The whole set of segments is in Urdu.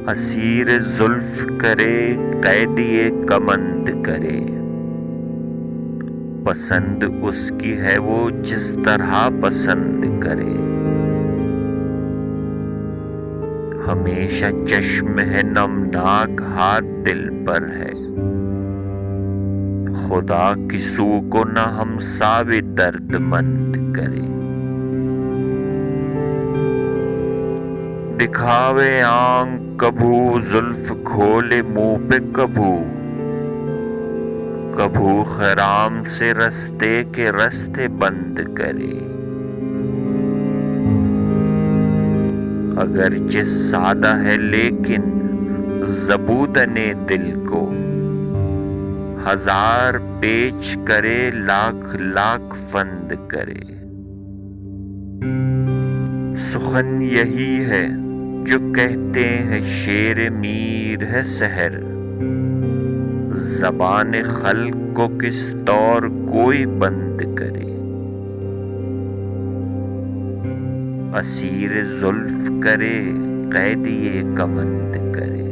اسیر زلف کرے قیدی کمند کرے، پسند اس کی ہے وہ جس طرح پسند کرے۔ ہمیشہ چشم ہے نمناک ہاتھ دل پر ہے، خدا کی سو کو نہ ہمسا بھی درد مند کرے۔ دکھاوے آنکھ کبھو زلف کھولے منہ پہ کبھو، کبھو خرام سے رستے کے رستے بند کرے۔ اگرچہ سادہ ہے لیکن زبودن دل کو، ہزار پیچ کرے لاکھ لاکھ فند کرے۔ سخن یہی ہے جو کہتے ہیں شیر میر ہے سحر، زبان خلق کو کس طور کوئی بند کرے۔ اسیر زلف کرے قیدی کمند کرے،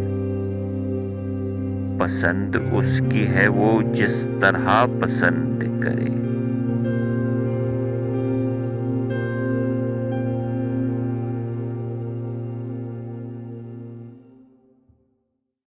پسند اس کی ہے وہ جس طرح پسند کرے۔